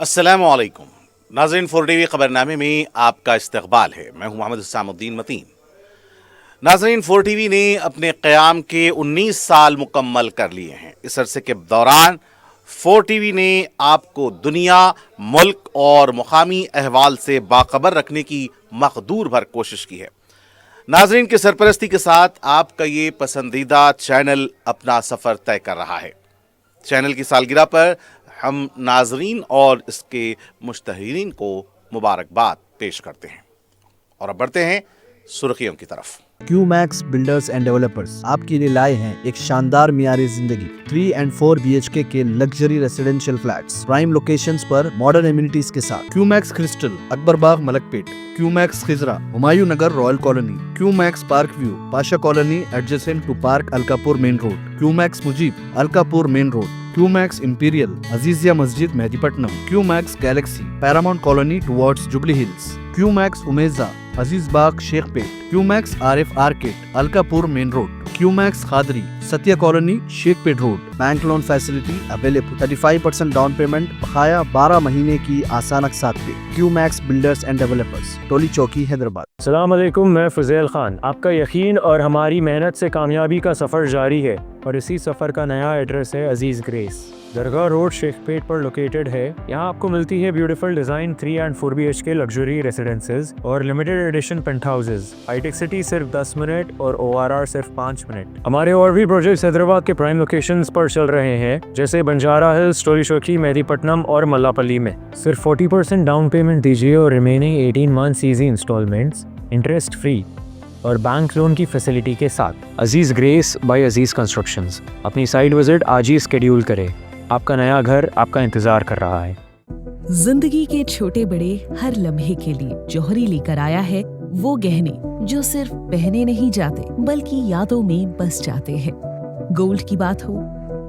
अस्सलामु अलैकुम नाज़रीन, 4 टीवी खबरनामे में आपका इस्तकबाल है। मैं हूं मोहम्मद हुसैनुद्दीन मतीन। नाज़रीन, 4 टीवी ने अपने क़याम के 19 साल मुकम्मल कर लिए हैं। इस अरसे के दौरान 4 टीवी ने आपको दुनिया, मुल्क और मुकामी अहवाल से बाखबर रखने की मकदूर भर कोशिश की है। नाज़रीन की सरपरस्ती के साथ आपका ये पसंदीदा चैनल अपना सफ़र तय कर रहा है। चैनल की सालगिरह पर हम नाजरीन और इसके मुश्तहीरीन को मुबारकबाद पेश करते हैं। और अब बढ़ते हैं सुर्खियों की तरफ। क्यूमैक्स बिल्डर्स एंड डेवलपर्स आपके लिए लाए हैं एक शानदार मियारी जिंदगी 3 और 4 BHK के luxury residential flats prime locations पर मॉडर्न एमिनिटीज के साथ। Qmax Crystal, Akbarbagh, Malakpet. Qmax Khizra, Humayun Nagar, Royal Colony. Qmax Park View, Pasha Colony adjacent to Park Alkapur Main Road. Qmax Mujeeb, Alkapur Main Road. Qmax Imperial, Azizia Masjid, Mehdipatnam. Qmax Galaxy, Paramount Colony towards Jubilee Hills. Qmax Umeja, Aziz Bagh, Shaikpet. Qmax Arif Arcade, Alkapur Main Road. Qmax Khadri, Satya Colony, Shaikpet Road. Bank loan facility available. 35% down payment, बकाया 12 महीने की आसान अक़सात पे। QMax builders and developers, टोली चौकी, हैदराबाद। अस्सलाम वालेकुम, मैं फुज़ैल खान। आपका यकीन और हमारी मेहनत से कामयाबी का सफ़र जारी है और इसी सफ़र का नया एड्रेस है अजीज़ ग्रेस, दरगाह रोड, शेखपेट पर लोकेटेड है। यहाँ आपको मिलती है ब्यूटीफुल डिज़ाइन 3 और 4 BHK लग्जरी रेसिडेंसेज और limited edition penthouses. Hi tech city सिर्फ 10 मिनट और ORR सिर्फ 5 मिनट। हमारे और भी प्रोजेक्ट्स हैदराबाद के प्राइम लोकेशंस पर चल रहे हैं, जैसे बंजारा हिल्स, टोली चौकी, मेहदीपट्टनम और मल्लापल्ली में। सिर्फ 40% डाउन पेमेंट दीजिए और remaining 18 months easy instalments interest free और बैंक लोन की फैसिलिटी के साथ। Aziz grace by Aziz constructions. अपनी साइट विजिट आज ही स्केड्यूल करें। आपका नया घर आपका इंतजार कर रहा है। जिंदगी के छोटे बड़े हर लम्हे के लिए जौहरी लेकर आया है वो गहने जो सिर्फ पहने नहीं जाते बल्कि यादों में बस जाते हैं। गोल्ड की बात हो,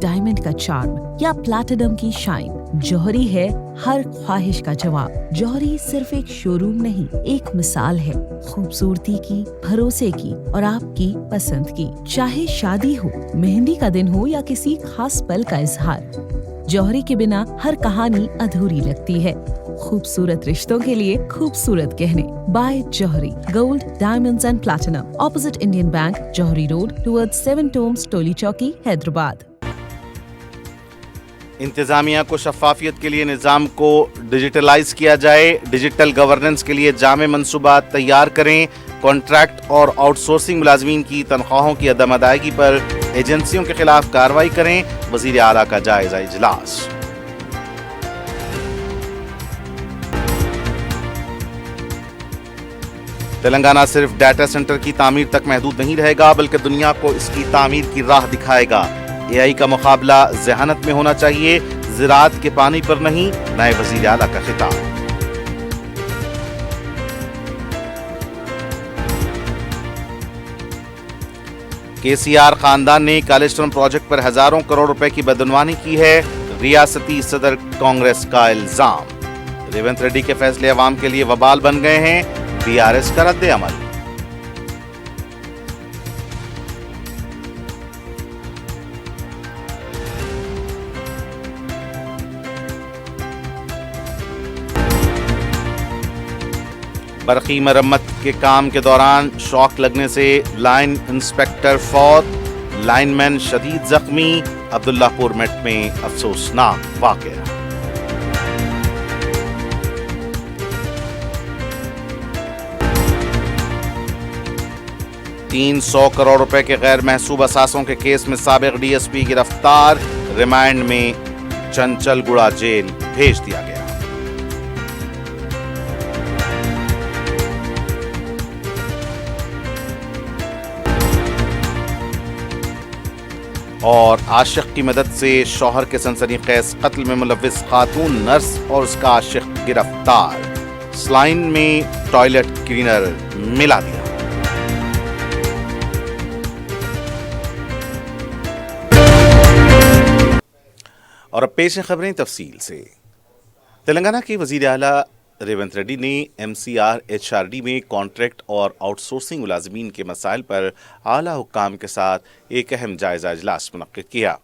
डायमंड का चार्म या प्लैटिनम की शाइन, जौहरी है हर ख्वाहिश का जवाब। जौहरी सिर्फ एक शोरूम नहीं, एक मिसाल है खूबसूरती की, भरोसे की और आपकी पसंद की। चाहे शादी हो, मेहंदी का दिन हो या किसी खास पल का इजहार, जौहरी के बिना हर कहानी अधूरी लगती है। खूबसूरत रिश्तों के लिए खूबसूरत गहने by Jauhari, gold, diamonds and platinum, opposite Indian Bank, Jauhari Road towards 7 Tombs, Toli Chowki, Hyderabad. इंतज़ामिया को शफाफियत के लिए निज़ाम को डिजिटलाइज किया जाए। डिजिटल गवर्नेंस के लिए जामे मंसूबा तैयार करें। कॉन्ट्रैक्ट और आउटसोर्सिंग मुलाजमीन की तनख्वाहों की अदम अदायगी पर एजेंसियों के खिलाफ कार्रवाई करें। वज़ीर आला का जायजा इजलास। तेलंगाना सिर्फ डाटा सेंटर की तामीर तक महदूद नहीं रहेगा बल्कि दुनिया को इसकी तामीर की राह दिखाएगा। AI का मुकाबला ज़हानत में होना चाहिए, ज़राअत के पानी पर नहीं। नए वज़ीर आला का खिताब। KCR खानदान ने कालेश्वरम प्रोजेक्ट पर हजारों करोड़ रुपए की बदनवानी की है। रियासती सदर कांग्रेस का इल्जाम। रेवंत रेड्डी के फैसले अवाम के लिए वबाल बन गए हैं। BRS का रद्द अमल। बरकी मरम्मत के काम के दौरान शॉक लगने से लाइन इंस्पेक्टर फौत, लाइनमैन शदीद जख्मी। अब्दुल्लापुर मेट में अफसोसनाक वाकया। $300 करोड़ रुपए के गैर महसूब असासों के केस में साबिक DSP गिरफ्तार। रिमांड में चंचलगुड़ा जेल भेज दिया गया। और आशिक की मदद से शौहर के सनसनीखेज कत्ल में मुलव्विस खातून नर्स और उसका आशिक गिरफ्तार। स्लाइन में टॉयलेट क्लीनर मिला दिया। और अब पेश हैं खबरें तफसील से। तेलंगाना के वज़ीर आला रेवंत रेड्डी ने MCR HRD में कॉन्ट्रैक्ट और आउटसोर्सिंग मुलाजमीन के मसाइल पर आला हुक्काम के साथ एक अहम जायजा इजलास मुनक्किद किया।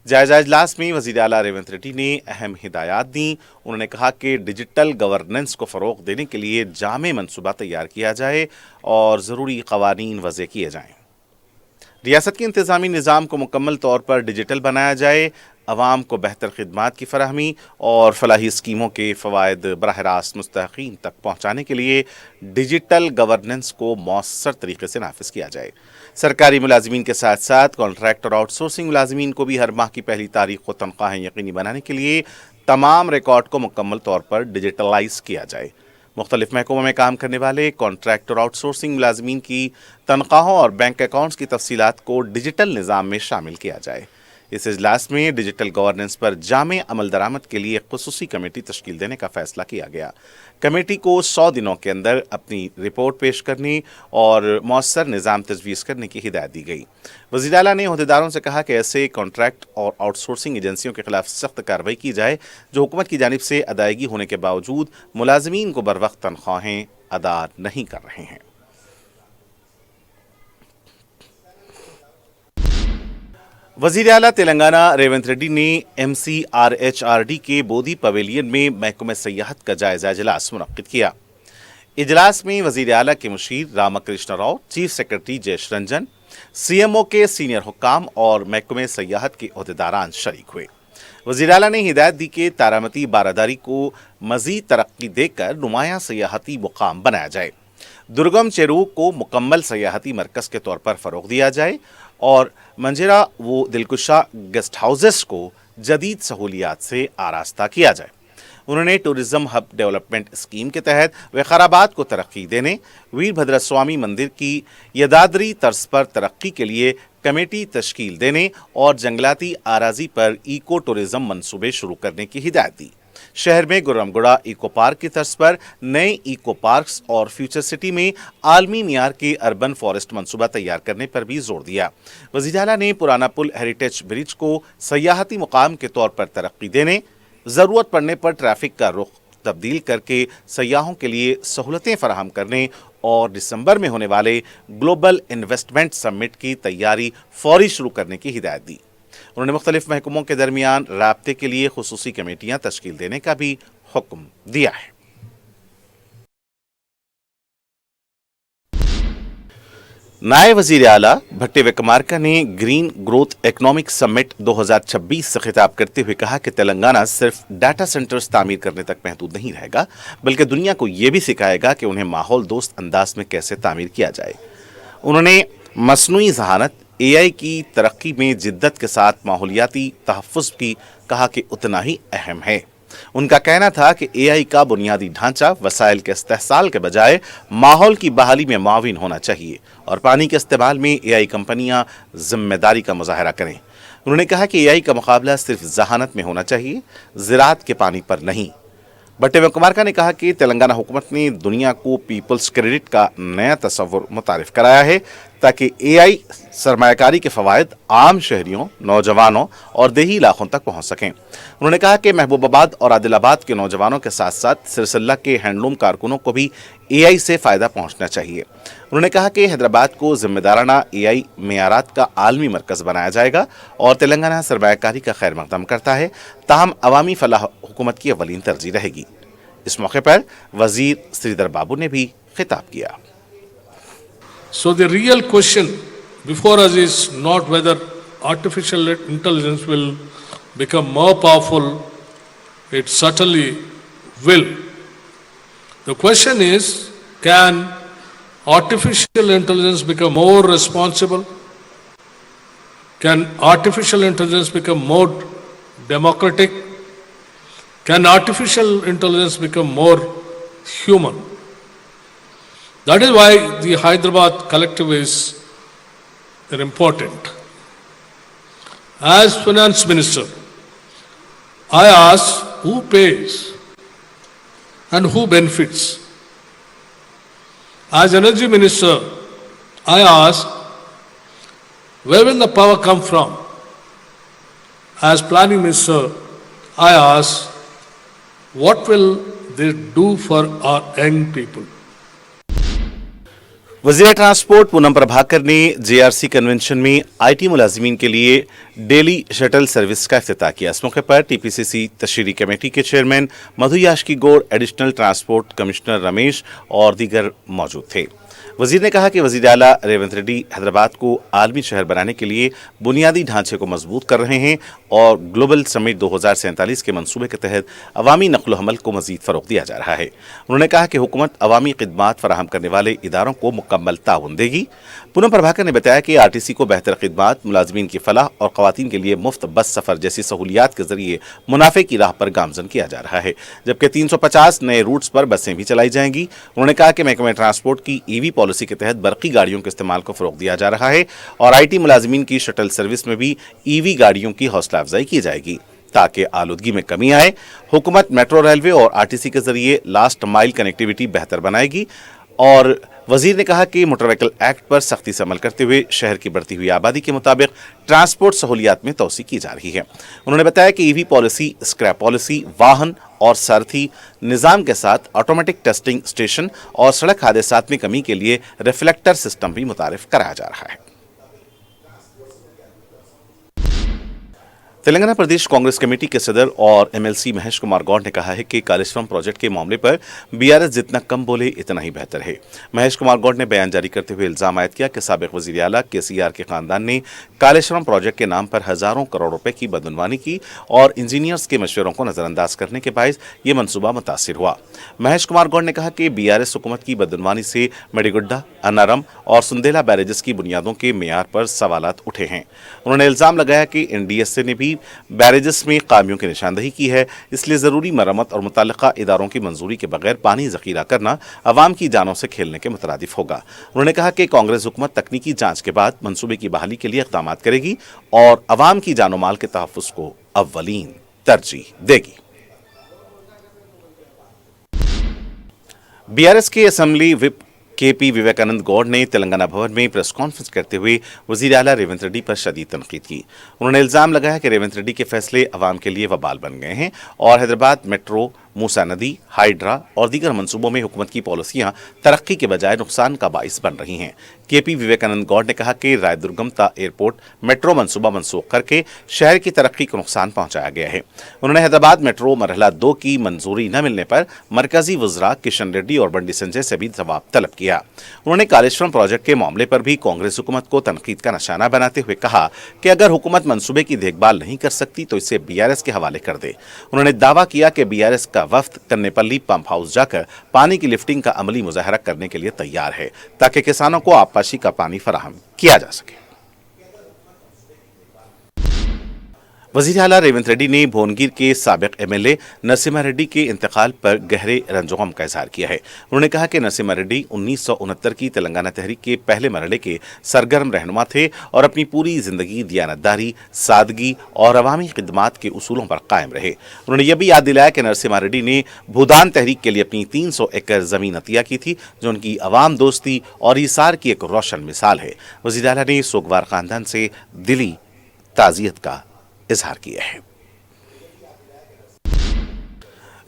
जायजा इजलास में वज़ीर आला रेवंत रेड्डी ने अहम हिदायत दी। उन्होंने कहा कि डिजिटल गवर्नेंस को फ़रोग़ देने के लिए जामे मनसूबा तैयार किया जाए और ज़रूरी क़वानीन वज़े किए जाएँ। रियासत के इंतज़ामी निज़ाम को मुकम्मल तौर पर डिजिटल बनाया जाए, अवाम को बेहतर खिदमात की फराहमी और फलाही स्कीमों के फ़वायद बराह रास्त मुस्तहक़ीन तक पहुँचाने के लिए डिजिटल गवर्नेंस को मौसर तरीके से नाफिज किया जाए। सरकारी मुलाजिमीन के साथ साथ कॉन्ट्रैक्ट और आउटसोर्सिंग मुलाजिमीन को भी हर माह की पहली तारीख को तनख्वाहें यकीनी बनाने के लिए तमाम रिकॉर्ड को मुकम्मल तौर पर डिजिटलाइज किया जाए। मुख्तलिफ महकमों में काम करने वाले कॉन्ट्रैक्ट और आउटसोर्सिंग मुलाजिमीन की तनख्वाहों और बैंक अकाउंट्स की तफसीलात को डिजिटल निज़ाम में शामिल किया जाए। इस इजलास में डिजिटल गवर्नेंस पर जामे अमल दरामद के लिए खुसूसी कमेटी तश्कील देने का फैसला किया गया। कमेटी को 100 दिनों के अंदर अपनी रिपोर्ट पेश करने और मौसर निज़ाम तजवीज़ करने की हिदायत दी गई। वज़ीर आला ने अहदेदारों से कहा कि ऐसे कॉन्ट्रैक्ट और आउटसोर्सिंग एजेंसियों के खिलाफ सख्त कार्रवाई की जाए जो हुकूमत की जानिब से अदायगी होने के बावजूद मुलाजिमीन को बरवक्त तनख्वाहें अदा नहीं कर रहे हैं। वज़ीर आला तेलंगाना रेवंत रेड्डी ने MCRHRD के बोधी पवेलियन में महकमे सयाहत का जायजा इजलास मुनक्किद किया। इजलास में वज़ीर आला के मुशीर Ramakrishna Rao, chief secretary Jayesh Ranjan, CMO के सीनियर हुक्काम और महकमे सयाहत के अहदेदारान शरीक हुए। वज़ीर आला ने हिदायत दी कि तारामती बारादारी को मज़ीद तरक्की देकर नुमायां सयाहती मुकाम बनाया जाए, दुर्गम चेरू को मुकम्मल सयाहती मरकज़ के तौर पर फ़रोग़ दिया जाए और मंजरा व दिलकुशा गेस्ट हाउसेस को जदीद सहूलियात से आरास्ता किया जाए। उन्होंने टूरिज़्म हब डेवलपमेंट स्कीम के तहत विकाराबाद को तरक्की देने, वीरभद्र स्वामी मंदिर की यदादरी तर्ज पर तरक्की के लिए कमेटी तश्कील देने और जंगलाती आराजी पर इको टूरिज़्म मंसूबे शुरू करने की हिदायत दी। शहर में गुर्रमगुड़ा इको पार्क की तर्ज पर नए इको पार्क्स और फ्यूचर सिटी में आलमी मियार के अर्बन फॉरेस्ट मंसूबा तैयार करने पर भी जोर दिया। वज़ीर आला ने पुराना पुल हेरिटेज ब्रिज को सयाहती मुकाम के तौर पर तरक्की देने, ज़रूरत पड़ने पर ट्रैफिक का रुख तब्दील करके सयाहों के लिए सहूलतें फराहम करने और दिसंबर में होने वाले ग्लोबल इन्वेस्टमेंट समिट की तैयारी फौरी शुरू करने की हिदायत दी। उन्होंने मुख्तलिफ महकमों के दरमियान राब्ते के लिए खुसूसी कमेटियां तश्कील देने का भी हुक्म दिया है। नायब वज़ीर आला भट्टी विक्रमार्का ने ग्रीन ग्रोथ इकोनॉमिक समिट 2026 से खिताब करते हुए कहा कि तेलंगाना सिर्फ डाटा सेंटर्स तामीर करने तक महदूद नहीं रहेगा, बल्कि दुनिया को ये भी सिखाएगा कि उन्हें माहौल दोस्त अंदाज में कैसे तामीर किया जाए। उन्होंने मसनूई ज़हानत AI की तरक्की में जिद्दत के साथ माहौलियाती तहफ़्फ़ुज़ भी कहा कि उतना ही अहम है। उनका कहना था कि AI का बुनियादी ढांचा वसाइल के इस्तेहसाल के बजाय माहौल की बहाली में मुआविन होना चाहिए और पानी के इस्तेमाल में AI कंपनियां जिम्मेदारी का मुजाहरा करें। उन्होंने कहा कि AI का मुकाबला सिर्फ जहानत में होना चाहिए, ज़राअत के पानी पर नहीं। भट्टी विक्रमार्का ने कहा कि तेलंगाना हुकूमत ने दुनिया को पीपल्स क्रेडिट का नया तस्वुर मुतारिफ कराया है ताकि AI सरमायाकारी के फ़वायद आम शहरियों, नौजवानों और देही इलाकों तक पहुँच सकें। उन्होंने कहा कि महबूबाबाद और आदिलाबाद के नौजवानों के साथ साथ सिरसिल्ला के हैंडलूम कारकुनों को भी AI से फ़ायदा पहुँचना चाहिए। उन्होंने कहा कि हैदराबाद को जिम्मेदाराना AI मेयारात का आलमी मरकज़ बनाया जाएगा और तेलंगाना सरमायाकारी का खैर मकदम करता है, ताहम अवामी फलाह हुकूमत की अवलीन तरजीह रहेगी। इस मौके पर वज़ीर श्रीधर बाबू ने भी खिताब किया। So the real question before us is not whether artificial intelligence will become more powerful, it certainly will. The question is, can artificial intelligence become more responsible? Can artificial intelligence become more democratic? Can artificial intelligence become more human? That is why the Hyderabad collective is important. As finance minister, I ask who pays and who benefits. As energy minister, I ask where will the power come from? As planning minister, I ask what will they do for our young people? वज़ीर transport Poonam Prabhakar ने JRC convention में IT मुलाजिमीन के लिए daily shuttle service का इफ्तिताह किया। इस मौके पर टीपीसीसी तशरीरी कमेटी के chairman Madhu Yashki Goud, additional transport commissioner Ramesh और दीगर मौजूद थे। वजीर ने कहा कि वजीर आला रेवंत रेड्डी हैदराबाद को आलमी शहर बनाने के लिए बुनियादी ढांचे को मजबूत कर रहे हैं और ग्लोबल समिट 2047 के मंसूबे के तहत अवामी नक्ल हमल को मजीद फ़रोग़ दिया जा रहा है। उन्होंने कहा कि हुकूमत अवामी खिदमात फराहम करने वाले इदारों को मुकम्मल ताउन देगी। पूनम प्रभाकर ने बताया कि आरटीसी को बेहतर खिदमात, मुलाजमीन की फलाह और ख़वातीन के लिए मुफ्त बस सफ़र जैसी सहूलियात के जरिए मुनाफे की राह पर गामजन किया जा रहा है, जबकि 350 नए रूट्स पर बसें भी चलाई जाएंगी। उन्होंने कहा कि महकमे ट्रांसपोर्ट की ईवी पॉलिसी के तहत बरकी गाड़ियों के इस्तेमाल को फ़रोग़ दिया जा रहा है और आईटी मुलाजमीन की शटल सर्विस में भी ईवी गाड़ियों की हौसला अफजाई की जाएगी ताकि आलूदगी में कमी आए। हुकूमत मेट्रो, रेलवे और आरटीसी के जरिए लास्ट माइल कनेक्टिविटी बेहतर बनाएगी। और वजीर ने कहा कि मोटर व्हीकल एक्ट पर सख्ती से अमल करते हुए शहर की बढ़ती हुई आबादी के मुताबिक ट्रांसपोर्ट सहूलियात में तोसी की जा रही है। उन्होंने बताया कि ईवी पॉलिसी, स्क्रैप पॉलिसी, वाहन और सारथी निज़ाम के साथ ऑटोमेटिक टेस्टिंग स्टेशन और सड़क हादसात में कमी के लिए रिफ्लेक्टर सिस्टम भी मुतारिफ कराया जा रहा है। तेलंगाना प्रदेश कांग्रेस कमेटी के सदर और एमएलसी महेश कुमार गौड़ ने कहा है कि कालेश्वरम प्रोजेक्ट के मामले पर बीआरएस जितना कम बोले इतना ही बेहतर है। महेश कुमार गौड़ ने बयान जारी करते हुए इल्जाम आयद किया कि साबिक वजीर आला केसीआर के खानदान ने कालेश्वरम प्रोजेक्ट के नाम पर हजारों करोड़ रुपए की बदनवानी की और इंजीनियर्स के मशवरों को नजरअंदाज करने के बायस ये मनसूबा मुतासिर हुआ। महेश कुमार गौड़ ने कहा कि बीआरएस हुकूमत की बदनवानी से मेडीगुड्डा, अन्नारम और सुंदेला बैरेजेस की बुनियादों के मेयार पर सवालात उठे हैं। उन्होंने इल्जाम लगाया कि एनडीएसए ने भी बैरेजेस में खामियों की निशानदही की है, इसलिए जरूरी मरम्मत और मुतल्लिका इदारों की मंजूरी के बगैर पानी जखीरा करना अवाम की जानों से खेलने के मुतरादिफ होगा। उन्होंने कहा कि कांग्रेस हुकूमत तकनीकी जांच के बाद मंसूबे की बहाली के लिए इक़दाम करेगी और अवाम की जानो माल के तहफ़्फ़ुज़ को अव्वलीन तरजीह देगी। बीआरएस के assembly whip KP Vivekananda Goud ने तेलंगाना भवन में प्रेस कॉन्फ्रेंस करते हुए वजीर आला रेवंत रेड्डी पर शदीद तनकीद की। उन्होंने इल्जाम लगाया कि रेवंत रेड्डी के फैसले अवाम के लिए वबाल बन गए हैं और हैदराबाद मेट्रो, मूसा नदी, हाइड्रा और दीगर मंसूबों में हुकूमत की पॉलिसियां तरक्की के बजाय नुकसान का बाइस बन रही हैं। केपी विवेकानंद गौड़ ने कहा कि रायदुर्गमता एयरपोर्ट मेट्रो मंसूबा मनसूख करके शहर की तरक्की को नुकसान पहुंचाया गया है। उन्होंने हैदराबाद मेट्रो मरहला 2 की मंजूरी न मिलने पर मरकजी वज़रा किशन रेड्डी और बंडी संजय से भी जवाब तलब किया। उन्होंने कालेश्वरम प्रोजेक्ट के मामले पर भी कांग्रेस हुकूमत को तनकीद का निशाना बनाते हुए कहा कि अगर हुकूमत मंसूबे की देखभाल नहीं कर सकती तो इसे बीआरएस के हवाले कर दे। उन्होंने दावा किया कि बीआरएस का वफ्द कन्नेपल्ली पंप हाउस जाकर पानी की लिफ्टिंग का अमली मुजाहरा करने के लिए तैयार है ताकि किसानों को आबपाशी का पानी फराहम किया जा सके। वज़ीर आला रेवंत रेड्डी ने भुवनगिर के साबिक एमएलए नरसिम्हा रेड्डी के इंतकाल पर गहरे रंजोगम का इजहार किया है। उन्होंने कहा कि नरसिम्हा रेड्डी 1969 की तेलंगाना तहरीक के पहले मरहले के सरगर्म रहनुमा थे और अपनी पूरी जिंदगी दियानतदारी, सादगी और अवामी खिदमात के उसूलों पर कायम रहे। उन्होंने यह भी याद दिलाया कि नरसिम्हा रेड्डी ने भूदान तहरीक के लिए अपनी 300 एकड़ जमीन अतिया की थी, जो उनकी अवाम दोस्ती और ईसार की एक रोशन मिसाल है। वज़ीर आला ने सोगवार खानदान से दिली ताज़ियत का इजहार किया है।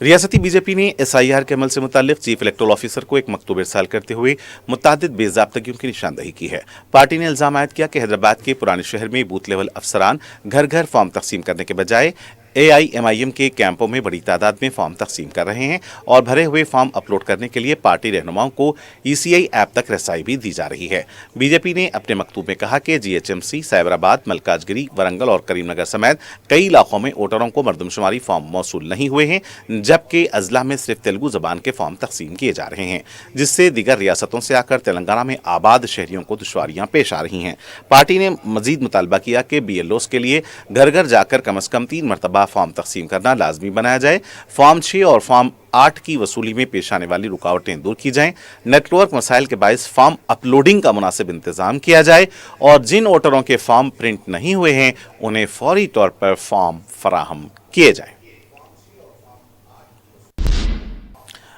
रियासती बीजेपी ने एसआईआर के अमल से मुतालिक चीफ इलेक्टोरल ऑफिसर को एक मकतूब इरसाल करते हुए मुतादिद बेज़ाब्तगियों की निशानदही की है। पार्टी ने इल्जाम आयद किया कि हैदराबाद के पुराने शहर में बूथ लेवल अफसरान घर घर फॉर्म तकसीम करने के बजाय AIMIM के कैंपों में बड़ी तादाद में फॉर्म तकसीम कर रहे हैं और भरे हुए फॉर्म अपलोड करने के लिए पार्टी रहनुमाओं को ECI ऐप तक रसाई भी दी जा रही है। बीजेपी ने अपने मकतूब में कहा कि GHMC, साइबराबाद, मलकाजगिरी, वरंगल और करीमनगर समेत कई इलाकों में वोटरों को मरदमशुमारी फॉर्म मौसूल नहीं हुए हैं, जबकि अजला में सिर्फ तेलुगु जबान के फॉर्म तकसीम किए जा रहे हैं, जिससे दीगर रियासतों से आकर तेलंगाना में आबाद शहरियों को दुश्वारियां पेश आ रही हैं। पार्टी ने मजीद मुतालबा किया कि BLOs के लिए घर घर जाकर कम अज कम 3 मरतबा फॉर्म तकसीम करना लाजमी बनाया जाए। फॉर्म 6 और फॉर्म 8 की वसूली में पेश आने वाली रुकावटें दूर की जाएं। नेटवर्क मसाइल के बायस फॉर्म अपलोडिंग का मुनासिब इंतजाम किया जाए और जिन वोटरों के फॉर्म प्रिंट नहीं हुए हैं उन्हें फौरी तौर पर फॉर्म फराहम किए जाएं।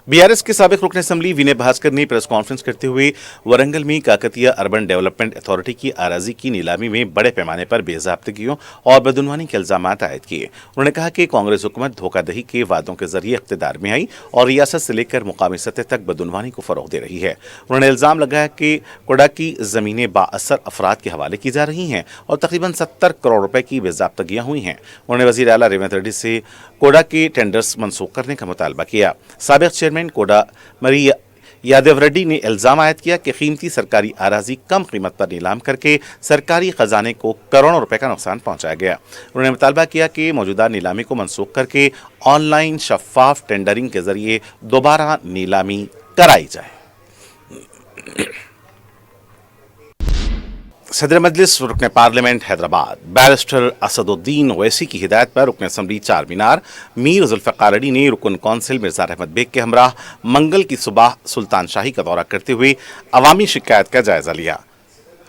बीआरएस के साबिक रुकन असम्बली विनय भास्कर ने प्रेस कॉन्फ्रेंस करते हुए वरंगल में काकतिया अर्बन डेवलपमेंट अथॉरिटी की अराजी की नीलामी में बड़े पैमाने पर बेज़ाब्तगियों और बदउनवानी के इल्जाम आयद किए। उन्होंने कहा कि कांग्रेस हुकूमत धोखाधड़ी के वादों के जरिए इख्तिदार में आई और रियासत से लेकर मुकामी सतह तक बदउनवानी को फरोग दे रही है। उन्होंने इल्जाम लगाया कि कोडा की जमीनें बाअसर अफराद के हवाले की जा रही हैं और तकरीबन 70 करोड़ रुपए की बेज़ाब्तगियां हुई हैं। उन्होंने वज़ीर आला रेवंत रेड्डी से कोडा के टेंडर्स मनसूख करने का मुतालबा किया। साबिक चेयरमैन कोडा मरी यादव रेड्डी ने इल्जाम आयद किया कि कीमती सरकारी अराजी कम कीमत पर नीलाम करके सरकारी खजाने को करोड़ों रुपए का नुकसान पहुंचाया गया। उन्होंने मुतालबा किया कि मौजूदा नीलामी को मनसूख करके ऑनलाइन शफाफ टेंडरिंग के जरिए दोबारा नीलामी कराई जाए। सदर मजलिस रुकन पार्लियामेंट हैदराबाद बैरिस्टर असदुद्दीन ओवैसी की हिदायत पर रुकन असम्बली चार मीनार मीर जुल्फ़िकार अली ने रुकन कौंसिल मिर्ज़ा अहमद बेग के हमरा मंगल की सुबह सुल्तान शाही का दौरा करते हुए अवामी शिकायत का जायजा लिया।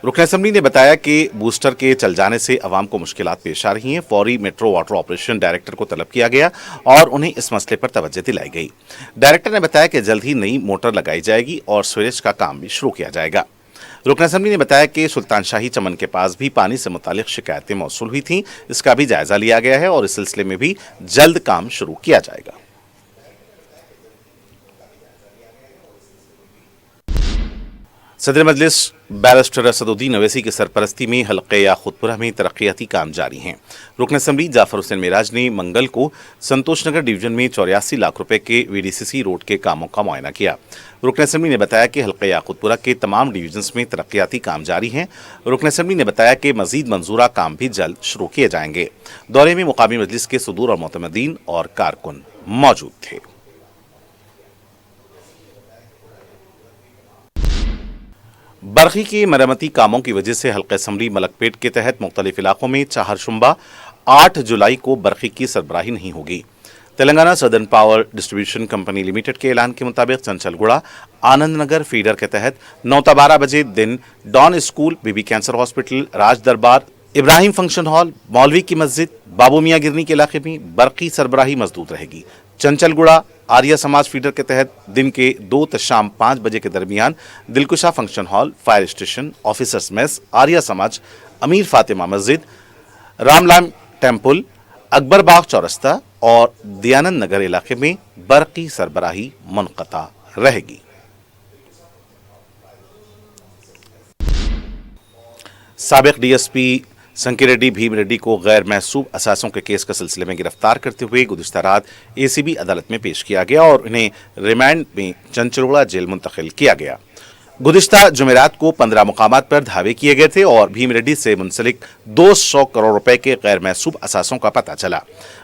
रुकन असम्बली ने बताया कि बूस्टर के चल जाने से अवाम को मुश्किलात पेश आ रही हैं। फौरी मेट्रो वाटर ऑपरेशन डायरेक्टर को तलब किया गया और उन्हें इस मसले पर तवज्जो दिलाई गई। डायरेक्टर ने बताया कि जल्द ही नई मोटर लगाई जाएगी और सीवरेज का काम भी शुरू किया जाएगा। रुकन असम्बली ने बताया कि सुल्तान शाही चमन के पास भी पानी से मुतालिक शिकायतें मौसूल हुई थीं, इसका भी जायजा लिया गया है और इस सिलसिले में भी जल्द काम शुरू किया जाएगा। सदर मजलिस बैरिस्टर असदुद्दीन ओवैसी की सरपरस्ती में हल्के याखुतपुरा में तरक्याती काम जारी हैं। रुकन असम्बली जाफर हुसैन मेराज ने मंगल को संतोष नगर डिवीजन में 84 लाख रुपए के वीडीसीसी रोड के कामों का मुआयना किया। रुकन असम्बली ने बताया कि हल्के याखुतपुरा के तमाम डिवीजन्स में तरक्याती काम जारी हैं। रुकन असम्बली ने बताया कि मजीद मंजूरा काम भी जल्द शुरू किए जाएंगे। दौरे में मुकामी मजलिस के सदूर और मोतमदीन और कारकुन मौजूद थे। बरखी के मरम्मती कामों की वजह से हल्का असम्बली मलकपेट के तहत मुख्तलिफ इलाकों में चाहरशुम्बा 8 जुलाई को बरखी की सरबराही नहीं होगी। Telangana southern power distribution company limited के ऐलान के मुताबिक चंचलगुड़ा आनंद नगर फीडर के तहत 9 से 12 बजे दिन don school, BB cancer hospital, राज दरबार, इब्राहिम फंक्शन हॉल, मौलवी की मस्जिद, बाबू मियाँ गिरनी के इलाके में बरकी सरबराही मजदूद रहेगी। चंचलगुड़ा आर्य समाज फीडर के तहत दिन के 2 से शाम 5 बजे के दरमियान Dilkusha function hall, fire station, officers mess, Arya Samaj, Ameer Fatima मस्जिद, रामलाम टेम्पल, अकबर बाग चौरस्ता और दयानंद नगर इलाके में बरकी सरबराही मुनक़ता रहेगी। साबिक डीएसपी संकी रेड्डी भीम रेड्डी को गैर महसूब असासों के केस के सिलसिले में गिरफ्तार करते हुए गुज़िश्ता रात एसीबी अदालत में पेश किया गया और इन्हें रिमांड में चंचलगुड़ा जेल मुंतकिल किया गया। गुज़िश्ता जुमेरात को 15 मुकामात पर धावे किए गए थे और भीम रेड्डी से मुंसलिक 200 करोड़ रुपए के गैर महसूब असासों का पता चला।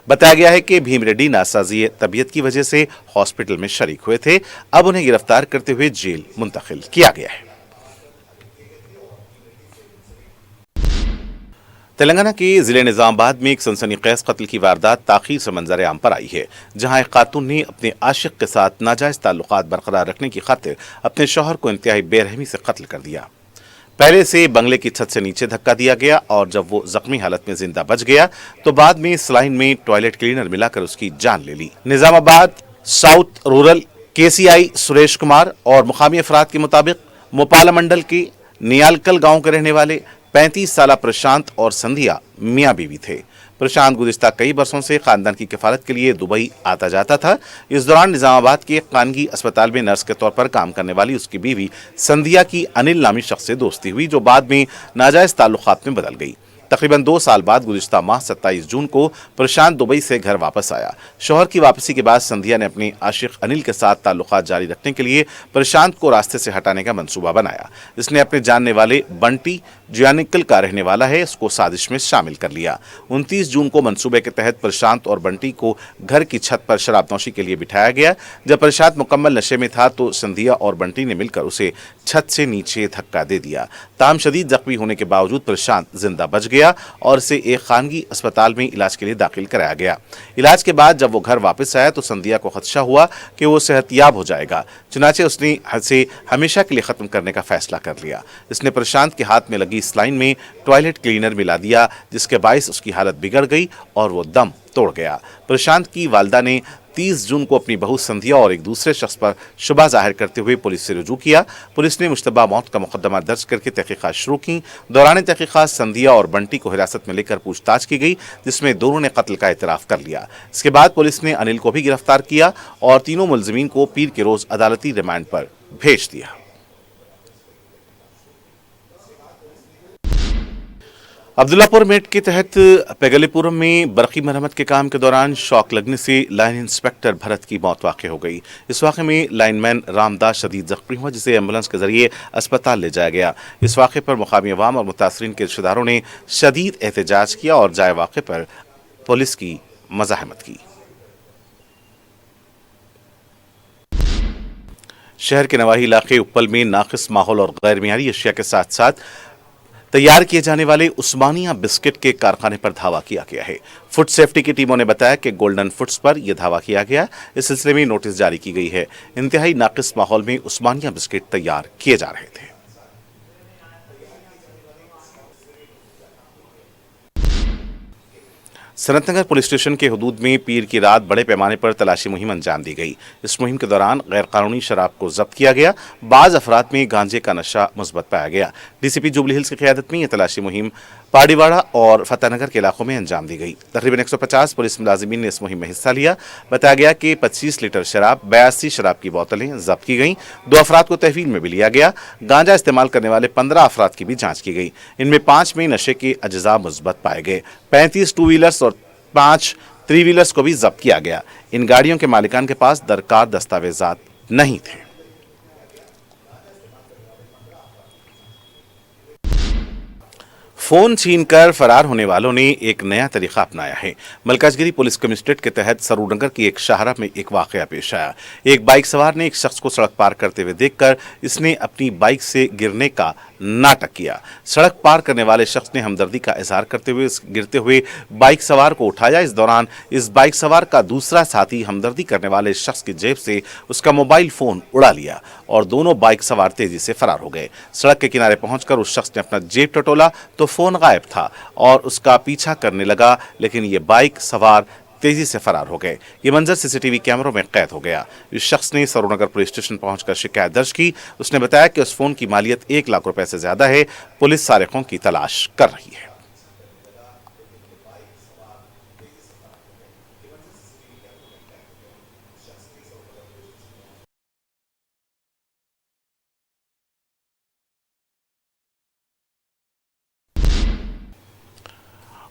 बताया गया है कि भीम रेड्डी नासाजी तबीयत की वजह से हॉस्पिटल में शरीक हुए थे। अब उन्हें गिरफ्तार करते हुए जेल मुंतकिल किया गया है। तेलंगाना के जिले निजामाबाद में एक सनसनीखेज कत्ल की वारदात ताखीर से मंजर आम पर आई है, जहां एक खातून ने अपने आशिक के साथ नाजायज ताल्लुकात बरकरार रखने की खातिर अपने शौहर को इंतहाई बेरहमी से कत्ल कर दिया। पहले से बंगले की छत से नीचे धक्का दिया गया और जब वो जख्मी हालत में जिंदा बच गया तो बाद में सलाइन में टॉयलेट क्लीनर मिलाकर उसकी जान ले ली। निजामाबाद साउथ रूरल केसीआई सुरेश कुमार और मुकामी अफराद के मुताबिक मोपाला मंडल के नियालकल गांव के रहने वाले 35 साला प्रशांत और संध्या मियाँ बीवी थे। प्रशांत गुज़िश्ता कई बरसों से खानदान की किफालत के लिए दुबई आता जाता था। इस दौरान निजामाबाद के खानगी अस्पताल में नर्स के तौर पर काम करने वाली उसकी बीवी संध्या की अनिल नामी शख्स से दोस्ती हुई, जो बाद में नाजायज ताल्लुकात में बदल गई। तकरीबन 2 साल बाद गुज़िश्ता माह 27 जून को प्रशांत दुबई से घर वापस आया। शौहर की वापसी के बाद संध्या ने अपने आशिक अनिल के साथ ताल्लुकात जारी रखने के लिए प्रशांत को रास्ते से हटाने का मंसूबा बनाया। इसने अपने जानने वाले बंटी जियानिकल का रहने वाला है, इसको साजिश में शामिल कर लिया। 29 जून को मंसूबे के तहत प्रशांत और बंटी को घर की छत पर शराबनोशी के लिए बिठाया गया। जब प्रशांत मुकम्मल नशे में था तो संध्या और बंटी ने मिलकर उसे छत से नीचे धक्का दे दिया। ताम शदीद जख्मी होने के बावजूद प्रशांत जिंदा बच गया और इसे एक खानगी अस्पताल में इलाज के लिए दाखिल कराया गया। इलाज के बाद जब वो घर वापस आया तो संध्या को खदशा हुआ कि वो सेहतयाब हो जाएगा, चुनाचे उसने इसे हमेशा के लिए ख़त्म करने का फैसला कर लिया। इसने प्रशांत के हाथ में लगी स्लाइन में टॉयलेट क्लीनर मिला दिया, जिसके बायस उसकी हालत बिगड़ गई और वो दम तोड़ गया। प्रशांत की वालदा ने 30 जून को अपनी बहू संध्या और एक दूसरे शख्स पर शुबा जाहिर करते हुए पुलिस से रुजू किया। पुलिस ने मुश्तबा मौत का मुकदमा दर्ज करके तहकीकात शुरू की। दौरान तहकीकात संध्या और बंटी को हिरासत में लेकर पूछताछ की गई, जिसमें दोनों ने कत्ल का इतराफ कर लिया। इसके बाद पुलिस ने अनिल को भी गिरफ्तार किया और तीनों मुलजिमीन को पीर के रोज अदालती रिमांड पर भेज दिया। अब्दुल्लापुर मेट के तहत पेगलीपुरम में बरकी मरम्मत के काम के दौरान शॉक लगने से लाइन इंस्पेक्टर भरत की मौत वाक़ हो गई। इस वाक़े में लाइनमैन रामदास शदीद जख्मी हुआ, जिसे एम्बुलेंस के जरिए अस्पताल ले जाया गया। इस वाक़े पर मुकामी अवाम और मुतासरीन के रिश्तेदारों ने शदीद एहतजाज किया और जाए वाक़े पर पुलिस की मज़ाहमत की। शहर के नवाही इलाके उप्पल में नाक़िस माहौल और गैर मियारी अशिया के साथ साथ तैयार किए जाने वाले उस्मानिया बिस्किट के कारखाने पर धावा किया गया है। फूड सेफ्टी की टीमों ने बताया कि गोल्डन फूड्स पर यह धावा किया गया। इस सिलसिले में नोटिस जारी की गई है। इंतहाई नाक़िस माहौल में उस्मानिया बिस्किट तैयार किए जा रहे थे। सनतनगर पुलिस स्टेशन के हुदूद में पीर की रात बड़े पैमाने पर तलाशी मुहिम अंजाम दी गई। इस मुहिम के दौरान गैर कानूनी शराब को जब्त किया गया। बाज़ अफराद में गांजे का नशा मुस्बत पाया गया। डीसीपी जुबली हिल्स की क़यादत में यह तलाशी मुहिम पाड़ीवाड़ा और फतेहनगर के इलाकों में अंजाम दी गई। तकरीबन 150 पुलिस मुलाजिमीन ने इस मुहिम में हिस्सा लिया। बताया गया कि 25 लीटर शराब, 82 शराब की बोतलें जब्त की गईं। 2 अफराद को तहवील में भी लिया गया। गांजा इस्तेमाल करने वाले 15 अफराद की भी जाँच की गई। इनमें 5 में नशे के अज्जा मुस्बत पाए गए। 35 टू व्हीलर्स और 5 3 व्हीलर्स को भी जब्त किया गया। इन गाड़ियों के मालिकान के पास दरकार दस्तावेजात नहीं थे। फोन छीनकर फरार होने वालों ने एक नया तरीका अपनाया है। मलकाजगिरी पुलिस कमिश्नरेट के तहत सरूनगर की एक शाहरा में एक वाकया पेश आया। एक बाइक सवार ने एक शख्स को सड़क पार करते हुए देखकर इसने अपनी बाइक से गिरने का नाटक किया। सड़क पार करने वाले शख्स ने हमदर्दी का इजहार करते हुए गिरते हुए बाइक सवार को उठाया। इस दौरान इस बाइक सवार का दूसरा साथी हमदर्दी करने वाले शख्स की जेब से उसका मोबाइल फोन उड़ा लिया और दोनों बाइक सवार तेजी से फरार हो गए। सड़क के किनारे पहुंचकर उस शख्स ने अपना जेब टटोला तो फोन गायब था और उसका पीछा करने लगा, लेकिन ये बाइक सवार तेजी से फरार हो गए। ये मंजर सीसीटीवी कैमरों में कैद हो गया। इस शख्स ने सरूनगर पुलिस स्टेशन पहुंचकर शिकायत दर्ज की। उसने बताया कि उस फोन की मालियत 1 लाख रुपए से ज्यादा है। पुलिस सारिकों की तलाश कर रही है।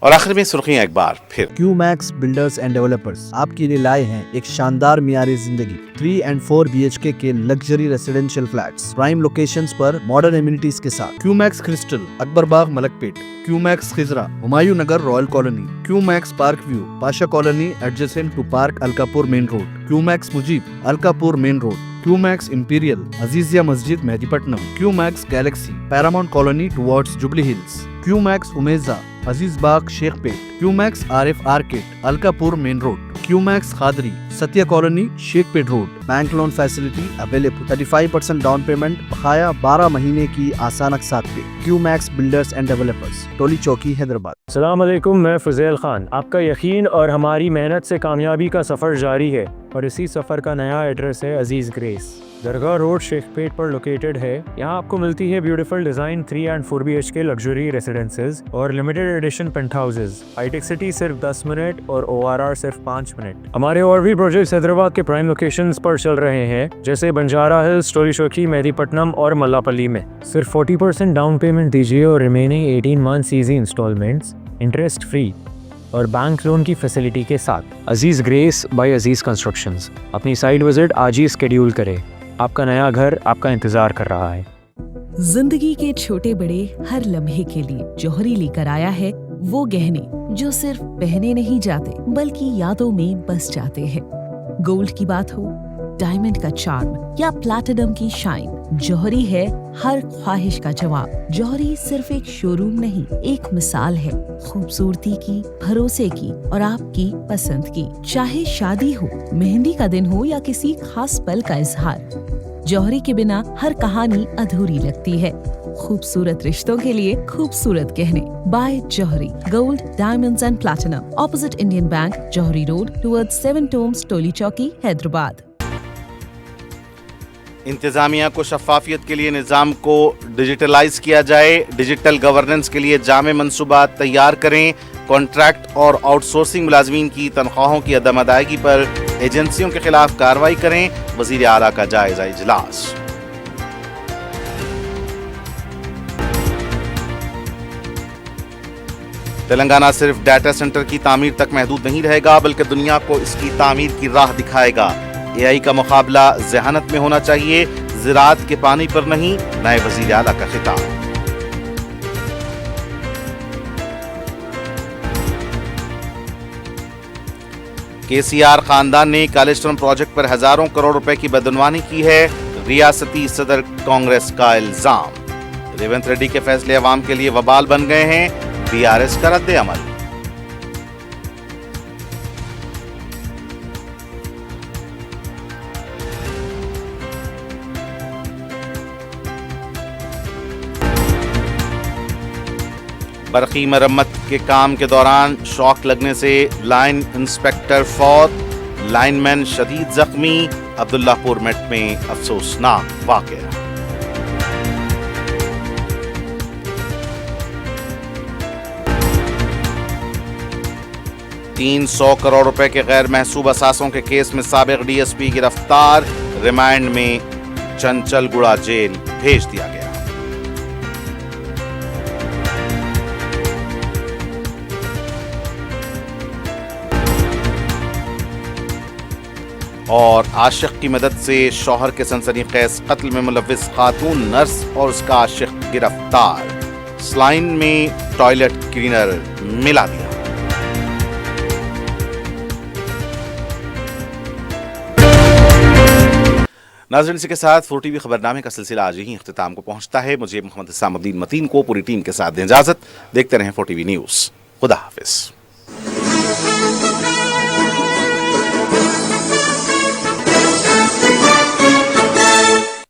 और आखिर में सुर्खियां एक बार फिर। क्यूमैक्स बिल्डर्स एंड डेवलपर्स आपके लिए लाए हैं एक शानदार मियारी जिंदगी। 3 and 4 BHK के luxury residential flats prime locations पर मॉडर्न एमिनिटीज के साथ। Qmax Crystal, Akbarbagh, Malakpet. Qmax Khizra, Humayun Nagar, Royal Colony. Qmax Park View, Pasha Colony adjacent to Park Alkapur Main Road. Qmax Mujeeb, Alkapur Main Road. Qmax Imperial, Azizia Masjid, Mehdipatnam. Qmax Galaxy, Paramount Colony towards Jubilee Hills. Qmax Umeja, Aziz Bagh, Shaikpet. Qmax Arif Arcade, Alkapur Main Road. Qmax Khadri, Satya Colony, Shaikpet Road. Bank loan facility available. 35% down payment, बकाया 12 महीने की आसान अक़सात पे। QMax builders and developers, टोली चौकी, हैदराबाद। अस्सलाम वालेकुम, मैं फुज़ैल खान। आपका यकीन और हमारी मेहनत से कामयाबी का सफ़र जारी है और इसी सफ़र का नया एड्रेस है अजीज़ ग्रेस। दरगाह रोड, शेखपेट पर लोकेटेड है। यहाँ आपको मिलती है beautiful design 3 and 4 BHK luxury residences और limited edition penthouses. Hi tech city सिर्फ 10 मिनट और ORR सिर्फ 5 मिनट। हमारे और भी प्रोजेक्ट्स हैदराबाद के प्राइम लोकेशंस पर चल रहे हैं, जैसे बंजारा हिल्स, टोली चौकी, मेहदीपट्टनम और मल्लापल्ली में। सिर्फ 40% डाउन पेमेंट दीजिए और remaining 18 months easy instalments interest free और बैंक लोन की फैसिलिटी के साथ। Aziz grace by Aziz constructions. अपनी साइट विजिट आज ही स्केड्यूल करें। आपका नया घर आपका इंतजार कर रहा है। जिंदगी के छोटे बड़े हर लम्हे के लिए जौहरी लेकर आया है वो गहने जो सिर्फ पहने नहीं जाते बल्कि यादों में बस जाते हैं। गोल्ड की बात हो, डायमंड का चार्म या प्लैटिनम की शाइन, जौहरी है हर ख्वाहिश का जवाब। जौहरी सिर्फ एक शोरूम नहीं, एक मिसाल है खूबसूरती की, भरोसे की और आपकी पसंद की। चाहे शादी हो, मेहंदी का दिन हो या किसी खास पल का इजहार, जौहरी के बिना हर कहानी अधूरी लगती है। खूबसूरत रिश्तों के लिए खूबसूरत गहने by Jauhari gold diamonds and platinum opposite Indian Bank Jauhari Road towards 7 Tombs Toli Chowki Hyderabad. इंतजामिया को शफाफियत के लिए निज़ाम को डिजिटलाइज किया जाए, डिजिटल गवर्नेंस के लिए जामे मंसूबा तैयार करें, कॉन्ट्रैक्ट और आउटसोर्सिंग मुलाजमीन की तनख्वाहों की अदम अदायगी पर एजेंसियों के खिलाफ कार्रवाई करें, वजीर आला का जायजा इजलास। तेलंगाना सिर्फ डाटा सेंटर की तामीर तक महदूद नहीं रहेगा बल्कि दुनिया को इसकी तामीर की राह दिखाएगा। एआई का मुकाबला ज़हानत में होना चाहिए, ज़राअत के पानी पर नहीं, नए वज़ीर आला का खिताब। केसीआर खानदान ने कालेश्वरम प्रोजेक्ट पर हजारों करोड़ रुपए की बदनवानी की है, रियासती सदर कांग्रेस का इल्जाम। रेवंत रेड्डी के फैसले अवाम के लिए वबाल बन गए हैं, बीआरएस का रद्द अमल। बरकी मरम्मत के काम के दौरान शॉक लगने से लाइन इंस्पेक्टर फौत, लाइनमैन शदीद जख्मी, अब्दुल्लापुर मेट में अफसोसनाक वाकया। $300 करोड़ रुपए के गैर महसूब असासों के केस में साबिक डीएसपी गिरफ्तार, रिमांड में चंचलगुड़ा जेल भेज दिया गया। और आशिक की मदद से शौहर के सनसनीखेज कत्ल में मुलव्विस खातून नर्स और उसका आशिक गिरफ्तार, स्लाइन में टॉयलेट क्लीनर मिला दिया। नाज़रीन, इसी के साथ 4TV खबरनामे का सिलसिला आज ही इख्तिताम को पहुंचता है। मुझे मोहम्मद इस्सामुद्दीन मतीन को पूरी टीम के साथ दें इजाजत। देखते रहें 4TV न्यूज़। खुदा हाफिज।